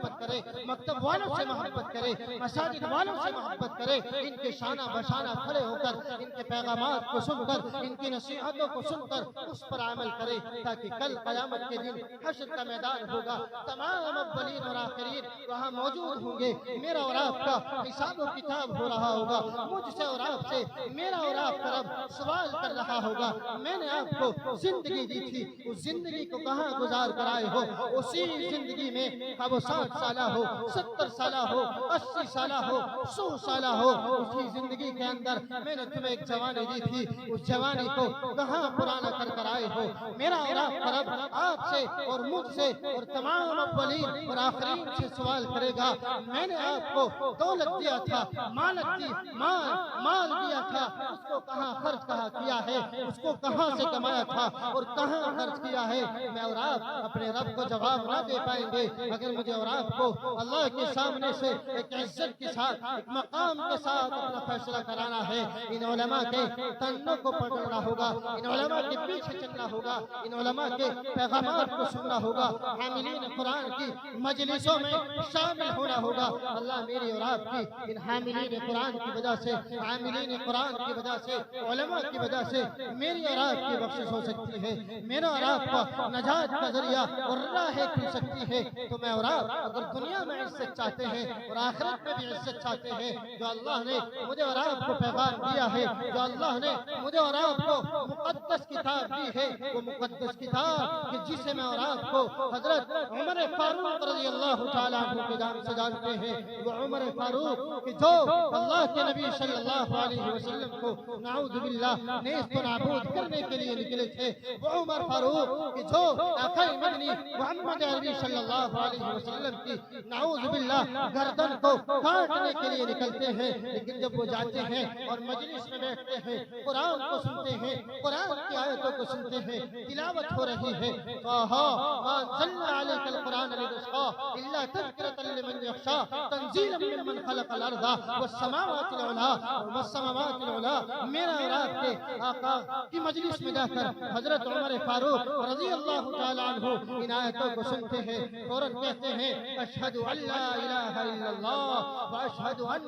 Speaker 1: محبت کرے، مکتب والوں سے محبت کرے، مساجد والوں سے محبت کرے، ان کے شانہ بشانہ کھڑے ہو کر ان کے پیغامات کو سن کر ان کی نصیحتوں کو سن کر اس پر عمل کرے، تاکہ کل قیامت کے دن حشر کا میدان ہوگا، تمام اولین اور آخرین وہاں موجود ہوں گے، میرا اور آپ کا حساب و کتاب ہو رہا ہوگا، مجھ سے اور آپ سے میرا اور آپ کا رب سوال کر رہا ہوگا، میں نے آپ کو زندگی دی تھی، اس زندگی کو کہاں گزار کر آئے ہو؟ اسی زندگی میں اب 60 سالہ ہو، 70 سالہ ہو، 80 سالہ ہو، 100 سالہ ہو، اسی زندگی کے اندر میں نے تمہیں ایک جوانی دی تھی، اس جوانی کو کہاں پرانا کر آئے ہو؟ میرا اور آپ کا رب آپ سے اور مجھ سے اور تمام اولین اور آخرین سے سوال کرے گا، میں نے آپ کو دولت دیا تھا، مال دیا تھا، اس کو کہاں خرچ کیا ہے، اس کو کہاں سے کمایا تھا اور کہاں خرچ کیا ہے؟ میں اور آپ اپنے رب کو جواب نہ دے پائیں گے۔ اگر مجھے اور آپ کو اللہ کے سامنے سے ایک عزت کے ساتھ، ایک مقام کے ساتھ اپنا فیصلہ کرانا ہے، ان علماء کے تنوں کو پکڑنا ہوگا، ان علماء کے پیچھے چلنا ہوگا، ان علماء کے پیغامات کو سننا ہوگا، حاملین قرآن کی مجلسوں میں شامل ہونا ہوگا۔ اللہ میری اور آپ کی ان حاملین قرآن کی وجہ سے، عاملین قرآن کی وجہ سے، علماء کی وجہ سے میری اور آپ کی بخشش ہو سکتی ہے، میرا اور آپ کا نجات کا ذریعہ اور راہ کھل سکتی ہے۔ تو میں اور آپ اگر دنیا میں عزت چاہتے ہیں اور آخرت میں بھی عزت چاہتے ہیں، جو اللہ نے مجھے اور آپ کو پیغام دیا ہے، جو اللہ نے مجھے اور آپ کو مقدس کتاب دی ہے، وہ مقدس کتاب کہ جسے میں اور آپ کو حضرت عمر فاروق رضی اللہ تعالیٰ عنہ کے نام سے جانتے ہیں، وہ عمر فاروق کہ جو اللہ کے نبی صلی اللہ علیہ وسلم کو نعوذ باللہ نیست و نابود کرنے کے لیے نکلے تھے، وہ عمر فاروق کہ جو آقا مدنی محمد عربی صلی اللہ علیہ وسلم کی نعوذ باللہ گردن کو کاٹنے کے لیے نکلتے ہیں، لیکن جب وہ جاتے ہیں اور مجلس میں بیٹھتے ہیں، قرآن کو سنتے ہیں، قرآن کی آیتوں کو سنتے ہیں، تلاوت ہو رہی ہے، طٰہٰ مَا أَنزَلْنَا عَلَيْكَ الْقُرْآنَ لِتَشْقَىٰ إِلَّا تَذْكِرَةً لِّمَن يَخْشَىٰ تَنزِيلًا مِّمَّنْ خَلَقَ الْأَرْضَ وَالسَّمَاوَاتِ الْعُلَىٰ۔ میرا اور آپ کے آقا کی مجلس میں جا کر حضرت عمر فاروق رضی اللہ تعالیٰ عنہ ان آیتوں کو سنتے ہیں، فوراً کہتے ہیں اشہد ان لا الہ الا اللہ واشہد ان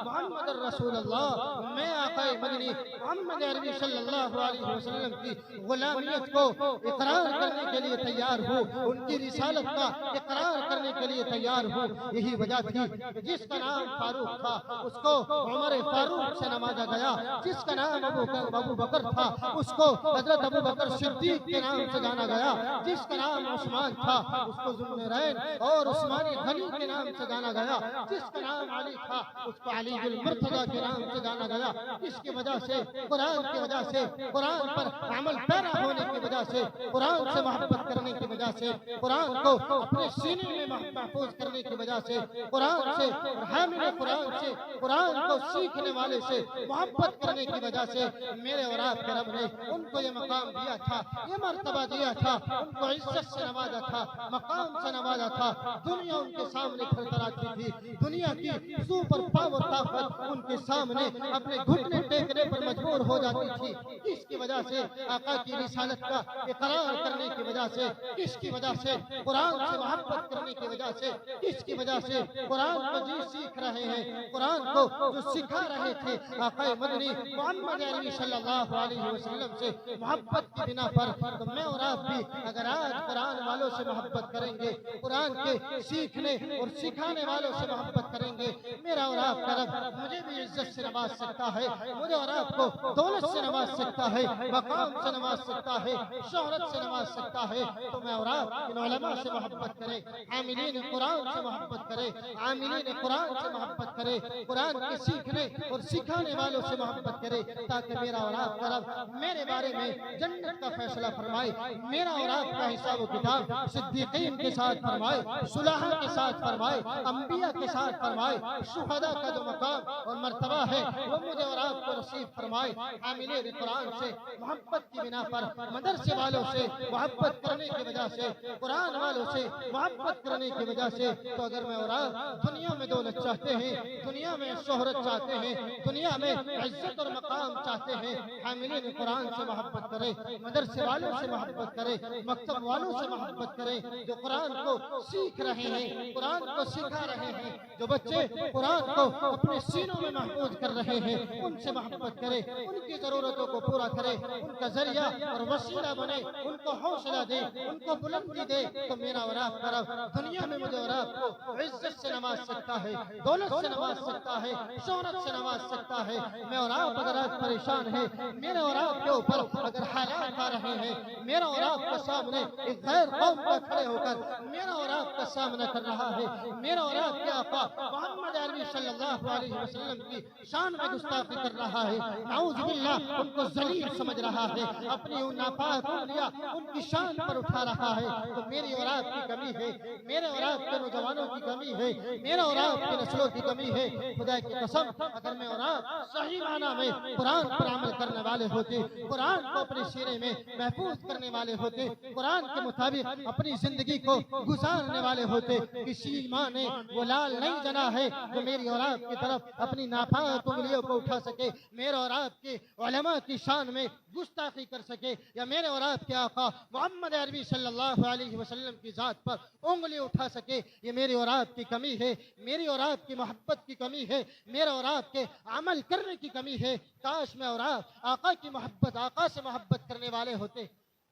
Speaker 1: محمد الرسول اللہ۔ میں آقا مدنی محمد عربی صلی اللہ علیہ وسلم کی غلامیت کو اقرار کرنے کے لیے تیار ہوں، ان کی رسالت کا اقرار کرنے کے لیے تیار ہوں۔ یہی وجہ تھی کہ جس کا نام فاروق تھا اس کو عمر فاروق سے نوازا گیا، جس کا نام ابو بکر تھا اس کو حضرت ابو بکر صدیق کے نام سے جانا گیا، جس کا نام عثمان تھا اس کو ذوالنورین اور عثمانی غنی کے نام سے جانا گیا، جس کا نام علی تھا اس کو علی المرتضیٰ کے نام سے جانا گیا۔ اس کی وجہ سے، قرآن کی وجہ سے، قرآن پر عمل پیرا ہونے کی وجہ سے، قرآن سے محبت کرنے کی وجہ سے، قرآن کو اپنے سینے میں محفوظ کرنے کی وجہ سے، قرآن سے، حامل قرآن سے، قرآن کو سیکھنے والے سے محبت کرنے کی وجہ سے میرے اور آپ کے رب نے ان کو یہ مقام دیا تھا، یہ مرتبہ دیا تھا، ان کو عزت سے نوازا تھا، مقام سے نوازا تھا۔ دنیا ان کے سامنے تھرتھراتی تھی، دنیا کی سپر پاور طاقت ان کے سامنے اپنے گھٹنے ٹیکنے پر مجبور ہو جاتی تھی۔ اس کی وجہ سے آقا کی رسالت کا اقرار کرنے کی وجہ سے، اس کی وجہ سے قرآن سے محبت کرنے کی وجہ سے، اس کی وجہ سے قرآن کو جی سیکھ رہے ہیں، قرآن کو جو سکھا رہے تھے آقا مدنی محمد عربی صلی اللہ علیہ وسلم سے محبت کی بنا پر، تو میں اور آپ بھی اگر آج قرآن والوں سے محبت کریں گے، قرآن کے سیکھنے اور سکھانے والوں سے محبت کریں گے، میرا اور آپ کا رب مجھے بھی عزت سے نواز سکتا ہے، مجھے اور آپ کو دولت سے نواز سکتا ہے، مقام سے نواز سکتا ہے، شہرت سے نواز سکتا ہے۔ تو میں اور آپ ان علماء سے محبت کریں، عاملین قرآن سے محبت کریں، عاملین قرآن سے محبت کریں، قرآن کے سیکھنے اور سکھانے والوں سے محبت کریں، تاکہ میرا اور آپ کا رب میرے بارے میں جنت کا فیصلہ فرمائے، میرا اور آپ کا حساب و کتاب صدیقین کے ساتھ فرمائے، صلحاء کے ساتھ فرمائے، انبیاء کے ساتھ فرمائے، شہداء کا جو مقام اور مرتبہ ہے وہ مجھے اور آپ کو نصیب فرمائے۔ عاملین قرآن سے محبت کی بنا پر، مدرسے والوں سے محبت کرنے کی وجہ سے، قرآن والوں سے محبت کرنے کی وجہ سے، تو اگر میں اور آپ دنیا میں دولت چاہتے ہیں, دنیا میں شہرت چاہتے ہیں, دنیا میں عزت اور مقام چاہتے ہیں, حاملین قرآن سے محبت کرے, مدرسے والوں سے محبت کرے, مکتب والوں سے محبت کرے, جو قرآن کو سیکھ رہے ہیں, قرآن کو سکھا رہے ہیں, جو بچے قرآن کو اپنے سینوں میں محفوظ کر رہے ہیں, ان سے محبت کرے, ان کی ضرورتوں کو پورا کرے, ان کا ذریعہ اور وسیلہ بنے, ان کو حوصلہ دے, ان کو بلندی دے. تو میرا اور آپ کا رب دنیا میں مجھے اور آپ کو عزت سے نواز سکتا ہے, دولت سے نواز سکتا ہے, شہرت سے نواز سکتا ہے. میں اور آپ اگر آج پریشان ہیں, میرے اور آپ کے اوپر اگر حالات آ رہے ہیں, میرا اور آپ کے سامنے ایک غیر قوم کا کھڑے ہو کر میرا اور آپ کا سامنا کر رہا ہے, میرا اور آپ کے آقا محمد عربی صلی اللہ علیہ وسلم کی شان میں گستاخی کر رہا ہے, نعوذ باللہ ان کو ذلیل سمجھ رہا ہے, اپنی ان ناپاک انگلیاں ان کی شان پر اٹھا رہا ہے, تو میری اور آپ کی کمی ہے, میرے اور آپ کے نوجوانوں کی کمی ہے, میرا اور آپ کی نسلوں کی کمی ہے. خدا کی قسم اگر میں اور آپ صحیح معنی میں قرآن پر عمل کرنے والے ہوتے, قرآن کو اپنے سینے میں محفوظ کرنے والے ہوتے, قرآن کے مطابق اپنی زندگی کو گزارنے والے ہوتے, کسی ماں نے وہ لال نہیں جنا ہے جو میری اور آپ کی طرف اپنی ناپاک انگلیوں کو اٹھا سکے, میرے اور آپ کے علماء کی شان میں گستاخی کر سکے, یا میرے اور آپ کے آقا محمد عربی صلی اللہ علیہ وسلم کی ذات پر انگلی اٹھا سکے. یہ میری اور آپ کی کمی ہے, میری اور آپ کی محبت کی کمی ہے, میرے اور آپ کے عمل کرنے کی کمی ہے. کاش میں اور آپ آقا کی محبت, آقا سے محبت کرنے والے ہوتے,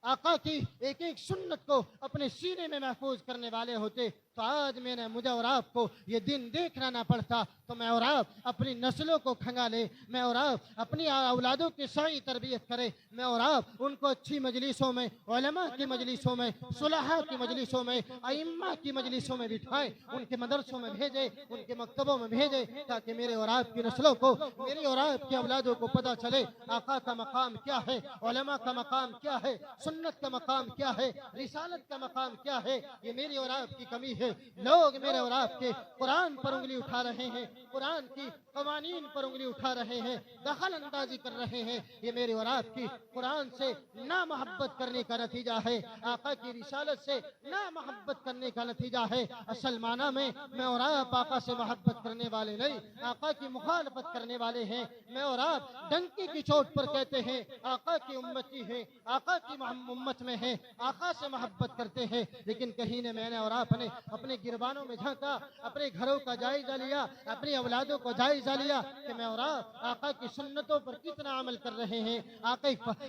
Speaker 1: آقا کی ایک ایک سنت کو اپنے سینے میں محفوظ کرنے والے ہوتے, تو آج میں نے مجھے اور آپ کو یہ دن دیکھنا نہ پڑتا, تو میں اور آپ اپنی نسلوں کو کھنگالے, میں اور آپ اپنی اولادوں کی صحیح تربیت کرے, میں اور آپ ان کو اچھی مجلسوں میں, علماء کی مجلسوں میں, صلحاء کی مجلسوں میں, ائمہ کی مجلسوں میں بٹھائیں, ان کے مدرسوں میں بھیجے, ان کے مکتبوں میں بھیجے, تاکہ میرے اور آپ کی نسلوں کو, میری اور آپ کی اولادوں کو پتہ چلے آقا کا مقام کیا ہے, علماء کا مقام کیا ہے, سنت کا مقام کیا ہے, رسالت کا مقام کیا ہے. یہ میری اور آپ کی کمی ہے. لوگ میرے اور آپ کے قرآن پر انگلی اٹھا رہے ہیں, قرآن کی قوانین پر انگلی اٹھا رہے ہیں, دخل اندازی کر رہے ہیں. یہ میرے اور آپ کی قرآن سے نا محبت کرنے کا نتیجہ ہے, آقا کی رسالت سے نا محبت کرنے کا نتیجہ ہے. اصل معنی میں اور آپ آقا سے محبت کرنے والے نہیں, آقا کی مخالفت کرنے والے ہیں. میں اور آپ ڈنکی کی چوٹ پر کہتے ہیں آقا کی امتی ہے, آقا کی امت میں ہے, آقا سے محبت کرتے ہیں, لیکن کہیں نے میں نے اور آپ نے اپنے گربانوں میں جھانکا, اپنے گھروں کا جائزہ لیا, اپنی اولادوں کو جائزہ لیا کہ میں اور آپ آقا کی سنتوں پر کتنا عمل کر رہے ہیں,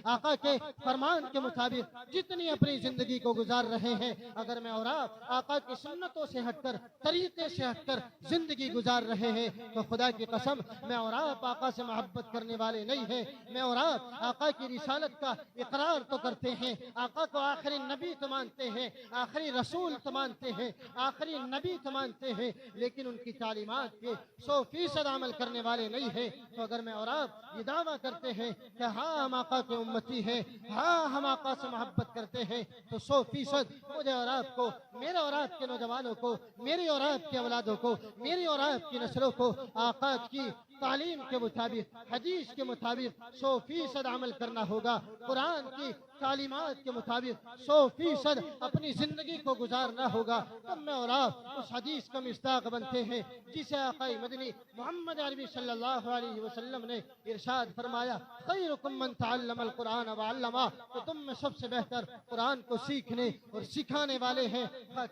Speaker 1: آقا کے فرمان کے مطابق جتنی اپنی زندگی کو گزار رہے ہیں. اگر میں اور آپ آقا کی سنتوں سے ہٹ کر, طریقے سے ہٹ کر زندگی گزار رہے ہیں, تو خدا کی قسم میں اور آپ آقا سے محبت کرنے والے نہیں ہیں. میں اور آپ آقا کی رسالت کا اقرار تو کرتے ہیں, آقا کو آخری نبی تو مانتے ہیں, آخری رسول تو مانتے ہیں, آخری نبی تو مانتے ہیں, لیکن ان کی تعلیمات کے 100% عمل کرنے والے نہیں ہیں. تو اگر میں اور آپ یہ دعویٰ کرتے ہیں کہ ہاں ہم آقا کے امتی ہیں, ہاں ہم آقا سے محبت کرتے ہیں, تو 100% مجھے اور آپ کو, میرے اور آپ کے نوجوانوں کو, میری اور آپ کے اولادوں کو, میری اور آپ کی نسلوں کو آقا کی تعلیم کے مطابق, حدیث کے مطابق 100% عمل کرنا ہوگا. قرآن کی تعلیمات کے مطابق 100% اپنی زندگی کو گزارنا ہوگا. تب میں اور آپ اس حدیث کا مصداق بنتے ہیں جسے آقا مدنی محمد عربی صلی اللہ علیہ وسلم نے ارشاد فرمایا, خیرکم من تعلم القرآن وعلمہ, تو تم میں سب سے بہتر قرآن کو سیکھنے اور سکھانے والے ہیں.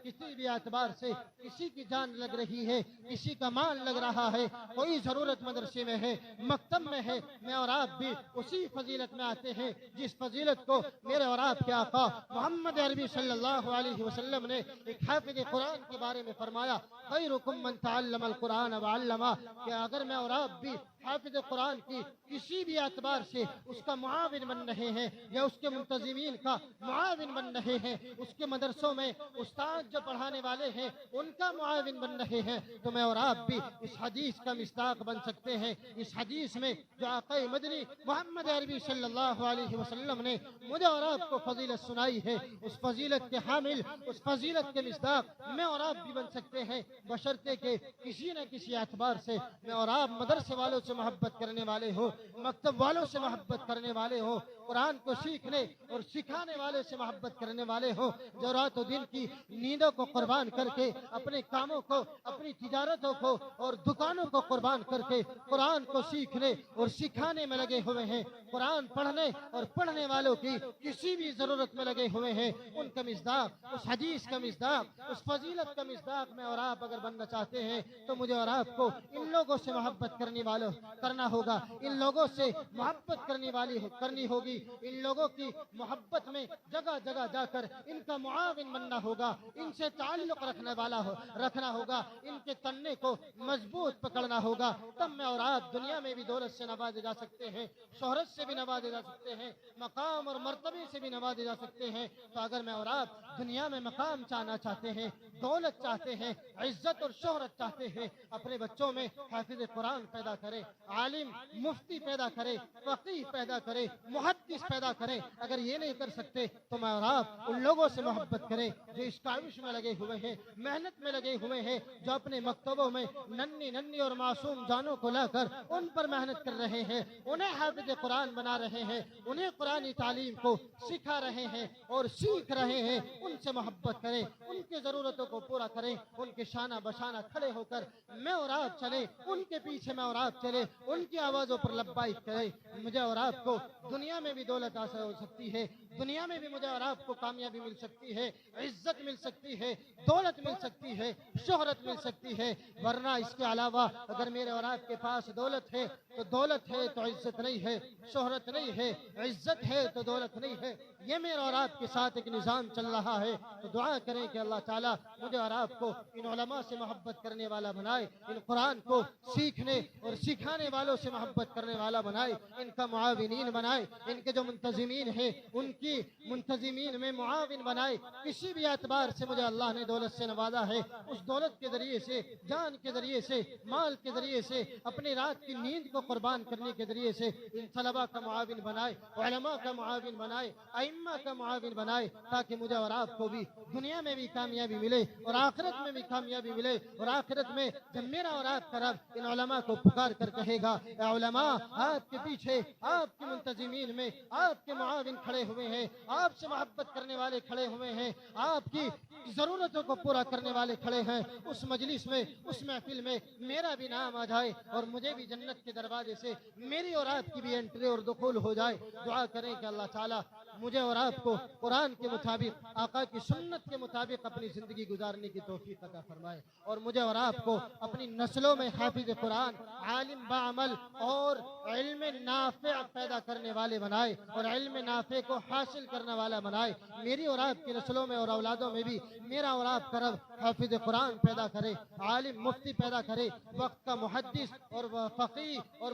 Speaker 1: کسی بھی اعتبار سے کسی کی جان لگ رہی ہے, کسی کا مال لگ رہا ہے, کوئی ضرورت مدرسے میں ہے, مکتب میں ہے, میں اور آپ بھی اسی فضیلت میں آتے ہیں جس فضیلت کو میرے اور آپ کے آقا محمد عربی صلی اللہ علیہ وسلم نے ایک حافظ قرآن کے بارے میں فرمایا, خیرکم من تعلم القرآن وعلمہ, کہ اگر میں اور آپ بھی حافظ قرآن کی کسی بھی اعتبار سے اس کا معاون بن رہے ہیں, یا اس کے منتظمین کا معاون بن رہے ہیں, اس کے مدرسوں میں استاد جو پڑھانے والے ہیں ان کا معاون بن رہے ہیں, تو میں اور آپ بھی اس حدیث کا مصداق بن سکتے ہیں. اس حدیث میں جو آقا مدنی محمد عربی صلی اللہ علیہ وسلم نے مجھے اور آپ کو فضیلت سنائی ہے, اس فضیلت کے حامل, اس فضیلت کے مصداق میں اور آپ بھی بن سکتے ہیں, بشرطے کہ کسی نہ کسی اعتبار سے میں اور آپ مدرسے والوں سے محبت کرنے والے ہو، مکتب والوں سے محبت کرنے والے ہو، قرآن کو سیکھنے اور سکھانے والے سے محبت کرنے والے ہو، جو رات و دن کی نیندوں کو قربان کر کے اپنے کاموں کو، اپنی تجارتوں کو اور دکانوں کو قربان کر کے قرآن کو سیکھنے اور سکھانے میں لگے ہوئے ہیں، قرآن پڑھنے اور پڑھنے والوں کی کسی بھی ضرورت میں لگے ہوئے ہیں، ان کا مصداق، اس حدیث کا مصداق، اس فضیلت کا مصداق میں اور آپ اگر بننا چاہتے ہیں تو مجھے اور آپ کو ان لوگوں سے محبت کرنا ہوگا، ان لوگوں سے محبت کرنی ہوگی، ان لوگوں کی محبت میں جگہ جگہ جا کر ان کا معاون بننا ہوگا، ان سے تعلق رکھنا ہوگا، ان کے تنے کو مضبوط پکڑنا ہوگا، تب میں اور آپ دنیا میں بھی دولت سے نوازے جا سکتے ہیں، شہرت سے بھی نوازے جا سکتے ہیں، مقام اور مرتبے سے بھی نوازے جا سکتے ہیں۔ تو اگر میں اور آپ دنیا میں مقام چاہنا چاہتے ہیں، دولت چاہتے ہیں، عزت اور شہرت چاہتے ہیں، اپنے بچوں میں حافظ قرآن پیدا کریں، عالم مفتی پیدا کریں، فقیہ پیدا کریں، محدث پیدا کریں۔ اگر یہ نہیں کر سکتے تو میں اور آپ ان لوگوں سے محبت کریں جو اس کاوش میں لگے ہوئے ہیں، محنت میں لگے ہوئے ہیں، جو اپنے مکتبوں میں ننھی اور معصوم جانوں کو لا کر ان پر محنت کر رہے ہیں، انہیں حافظ قرآن بنا رہے ہیں، انہیں قرآنی تعلیم کو سکھا رہے ہیں اور سیکھ رہے ہیں۔ ان سے محبت کریں، ان کی ضرورتوں کو پورا کریں، ان کے شانہ بشانہ کھڑے ہو کر میں اور آپ چلیں، ان کے پیچھے میں اور آپ چلیں، ان کی آوازوں پر لبیک کریں۔ مجھے اور آپ کو دنیا میں بھی دولت حاصل ہو سکتی ہے، دنیا میں بھی مجھے اور آپ کو کامیابی مل سکتی ہے، عزت مل سکتی ہے، دولت مل سکتی ہے، شہرت مل سکتی ہے، ورنہ اس کے علاوہ اگر میرے اور آپ کے پاس دولت ہے تو دولت ہے تو عزت نہیں ہے، شہرت نہیں ہے، عزت ہے تو دولت نہیں ہے۔ یہ میرے اور آپ کے ساتھ ایک نظام چل رہا ہے، تو دعا کریں کہ اللہ تعالیٰ مجھے اور آپ کو ان علماء سے محبت کرنے والا بنائے، ان قرآن کو سیکھنے اور سکھانے والوں سے محبت کرنے والا بنائے، ان کا معاونین بنائے، ان کے جو منتظمین ہیں ان کی منتظمین میں معاون بنائے۔ کسی بھی اعتبار سے مجھے اللہ نے دولت سے نوازا ہے، اس دولت کے ذریعے سے، جان کے ذریعے سے، مال کے ذریعے سے، اپنی رات کی نیند کو قربان کرنے کے ذریعے سے ان طلباء کا معاون بنائے، علماء کا معاون بنائے، ائمہ کا معاون بنائے، تاکہ مجھے اور آپ کو بھی دنیا میں بھی کامیابی ملے اور آخرت میں بھی کامیابی ملے، اور آخرت میں جب میرا اور آپ کا رب ان علماء کو پکار کر کہے گا اے علماء آپ کے پیچھے، آپ کے منتظمین میں آپ کے معاون کھڑے ہوئے ہیں، آپ سے محبت کرنے والے کھڑے ہوئے ہیں، آپ کی ضرورتوں کو پورا کرنے والے کھڑے ہیں، اس مجلس میں، اس محفل میں میرا بھی نام آ جائے اور مجھے بھی جنت کے دروازے سے میری اور آپ کی بھی انٹری اور دخول ہو جائے۔ دعا کریں کہ اللہ تعالیٰ مجھے اور آپ کو قرآن کے مطابق، آقا کی سنت کے مطابق اپنی زندگی گزارنے کی توفیق عطا فرمائے، اور مجھے اور آپ کو اپنی نسلوں میں حافظ قرآن، عالم بعمل اور علم نافع پیدا کرنے والے بنائے، اور علم نافع کو حاصل کرنے والا بنائے۔ میری اور آپ کی نسلوں میں اور اولادوں میں بھی میرا اور آپ کا رب حافظ قرآن پیدا کرے، عالم مفتی پیدا کرے، وقت کا محدث اور فقیہ اور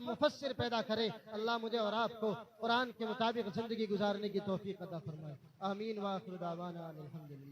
Speaker 1: مفسر پیدا کرے۔ اللہ مجھے اور آپ کو قرآن کے مطابق زندگی گزارنے کی توفیق عطا فرمائے۔ آمین، وآخر دعوانا الحمدللہ۔